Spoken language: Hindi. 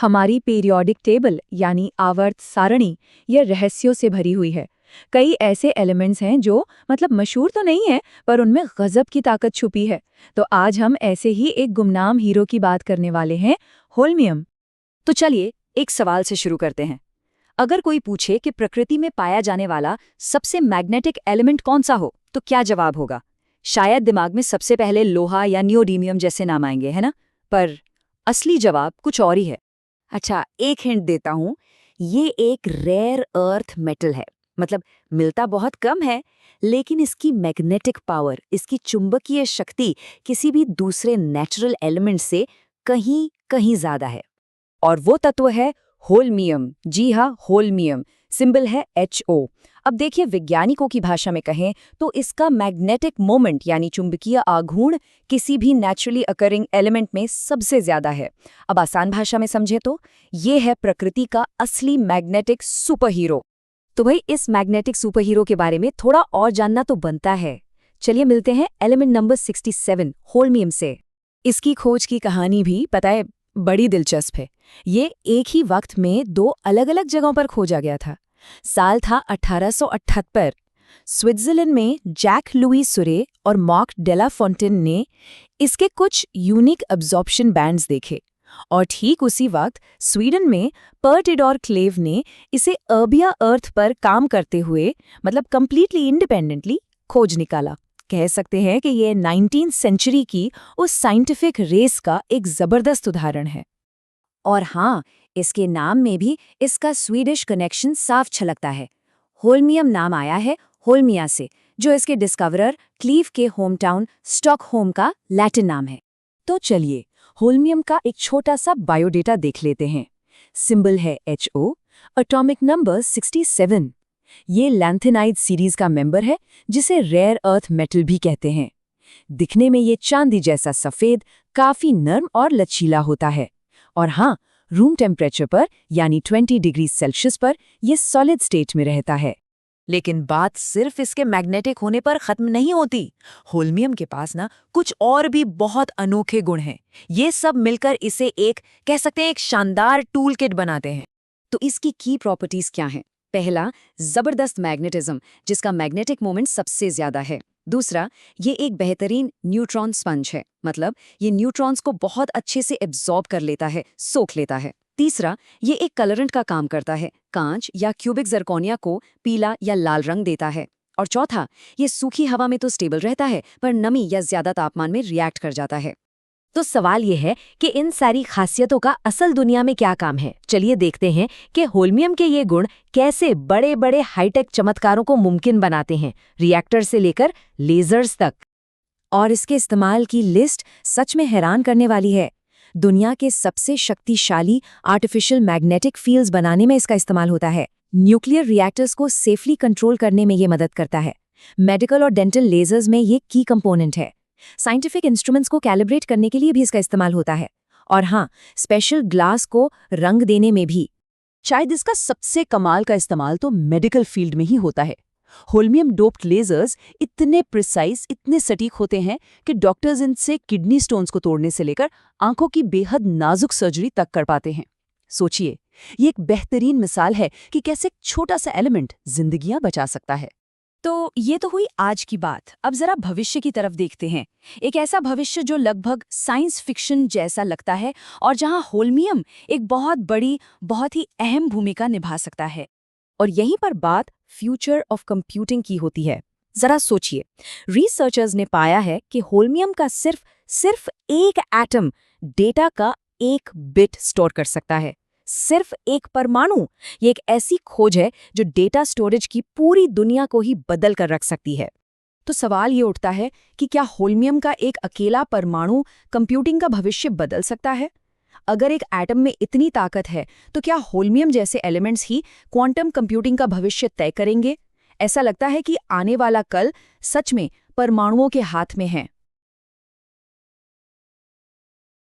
हमारी पीरियोडिक टेबल यानी आवर्त सारणी ये रहस्यों से भरी हुई है। कई ऐसे एलिमेंट्स हैं जो मशहूर तो नहीं है, पर उनमें गजब की ताकत छुपी है। तो आज हम ऐसे ही एक गुमनाम हीरो की बात करने वाले हैं, होल्मियम। तो चलिए एक सवाल से शुरू करते हैं। अगर कोई पूछे कि प्रकृति में पाया जाने वाला सबसे मैग्नेटिक एलिमेंट कौन सा हो, तो क्या जवाब होगा? शायद दिमाग में सबसे पहले लोहा या नियोडीमियम जैसे नाम आएंगे, है ना? पर असली जवाब कुछ और ही है। अच्छा, एक हिंट देता हूं। ये एक रेयर अर्थ मेटल है। मतलब मिलता बहुत कम है, लेकिन इसकी मैग्नेटिक पावर, इसकी चुंबकीय शक्ति किसी भी दूसरे नेचुरल एलिमेंट से कहीं कहीं ज्यादा है। और वो तत्व है होल्मियम। जी हाँ, होल्मियम। सिंबल है HO। अब देखिए, वैज्ञानिकों की भाषा में कहें तो इसका मैग्नेटिक मोमेंट यानी चुंबकीय आघूर्ण किसी भी नेचुरली अकरिंग एलिमेंट में सबसे ज्यादा है। अब आसान भाषा में समझे तो ये है प्रकृति का असली मैग्नेटिक सुपर हीरो। तो भाई, इस मैग्नेटिक सुपर हीरो के बारे में थोड़ा और जानना तो बनता है। चलिए मिलते हैं एलिमेंट नंबर 67 होल्मियम से। इसकी खोज की कहानी भी पता है बड़ी दिलचस्प है। ये एक ही वक्त में दो अलग अलग जगहों पर खोजा गया था। साल था 1878। स्विट्जरलैंड में जैक लुई सुरे और मार्क डेला फोंटेन ने इसके कुछ यूनिक अब्जॉर्प्शन बैंड्स देखे, और ठीक उसी वक्त स्वीडन में पर्टिडोर क्लेव ने इसे अर्बिया अर्थ पर काम करते हुए कंप्लीटली इंडिपेंडेंटली खोज निकाला। कह सकते हैं कि ये 19वीं सेंचुरी की उस साइंटिफिक रेस का एक जबरदस्त उदाहरण है। और हाँ, इसके नाम में भी इसका स्वीडिश कनेक्शन साफ छलकता है। होल्मियम नाम आया है होल्मिया से, जो इसके डिस्कवरर क्लीव के होम टाउन स्टॉकहोम का लैटिन नाम है। तो चलिए होल्मियम का एक छोटा सा बायोडेटा देख लेते हैं। सिंबल है HO, एटॉमिक नंबर 67। ये लैंथेनाइड सीरीज का मेंबर है, जिसे रेयर अर्थ मेटल भी कहते हैं। दिखने में ये चांदी जैसा सफेद, काफी नर्म और लचीला होता है। और हाँ, रूम टेम्परेचर पर यानी 20 डिग्री सेल्सियस पर यह सॉलिड स्टेट में रहता है। लेकिन बात सिर्फ इसके मैग्नेटिक होने पर खत्म नहीं होती। होल्मियम के पास कुछ और भी बहुत अनोखे गुण हैं। ये सब मिलकर इसे कह सकते हैं एक शानदार टूल किट बनाते हैं। तो इसकी की प्रॉपर्टीज क्या हैं? पहला, जबरदस्त मैग्नेटिज्म, जिसका मैग्नेटिक मोमेंट सबसे ज्यादा है। दूसरा, ये एक बेहतरीन न्यूट्रॉन स्पंज है। मतलब ये न्यूट्रॉन्स को बहुत अच्छे से एब्जॉर्ब कर लेता है, सोख लेता है। तीसरा, ये एक कलरेंट का काम करता है, कांच या क्यूबिक जरकोनिया को पीला या लाल रंग देता है। और चौथा, ये सूखी हवा में तो स्टेबल रहता है, पर नमी या ज्यादा तापमान में रिएक्ट कर जाता है। तो सवाल ये है कि इन सारी खासियतों का असल दुनिया में क्या काम है। चलिए देखते हैं कि होल्मियम के ये गुण कैसे बड़े बड़े हाईटेक चमत्कारों को मुमकिन बनाते हैं, रिएक्टर से लेकर लेजर्स तक। और इसके इस्तेमाल की लिस्ट सच में हैरान करने वाली है। दुनिया के सबसे शक्तिशाली आर्टिफिशियल मैग्नेटिक फील्ड्स बनाने में इसका इस्तेमाल होता है। न्यूक्लियर रिएक्टर्स को सेफली कंट्रोल करने में ये मदद करता है। मेडिकल और डेंटल लेजर्स में ये की कंपोनेंट है। साइंटिफिक इंस्ट्रूमेंट्स को कैलिब्रेट करने के लिए भी इसका इस्तेमाल होता है। और हाँ, स्पेशल ग्लास को रंग देने में भी। शायद इसका सबसे कमाल का इस्तेमाल तो मेडिकल फील्ड में ही होता है। होल्मियम डोप्ड लेजर्स इतने प्रिसाइज, इतने सटीक होते हैं कि डॉक्टर्स इनसे किडनी स्टोन्स को तोड़ने से लेकर आंखों की बेहद नाजुक सर्जरी तक कर पाते हैं। सोचिए, ये एक बेहतरीन मिसाल है कि कैसे एक छोटा सा एलिमेंट जिंदगियां बचा सकता है। तो ये तो हुई आज की बात। अब जरा भविष्य की तरफ देखते हैं। एक ऐसा भविष्य जो लगभग साइंस फिक्शन जैसा लगता है, और जहां होल्मियम एक बहुत बड़ी, बहुत ही अहम भूमिका निभा सकता है। और यहीं पर बात फ्यूचर ऑफ कंप्यूटिंग की होती है। जरा सोचिए, रिसर्चर्स ने पाया है कि होल्मियम का सिर्फ एक एटम डेटा का 1 बिट स्टोर कर सकता है। सिर्फ एक परमाणु। ये एक ऐसी खोज है जो डेटा स्टोरेज की पूरी दुनिया को ही बदल कर रख सकती है। तो सवाल ये उठता है कि क्या होल्मियम का एक अकेला परमाणु कंप्यूटिंग का भविष्य बदल सकता है? अगर एक एटम में इतनी ताकत है, तो क्या होल्मियम जैसे एलिमेंट्स ही क्वांटम कंप्यूटिंग का भविष्य तय करेंगे? ऐसा लगता है कि आने वाला कल सच में परमाणुओं के हाथ में है।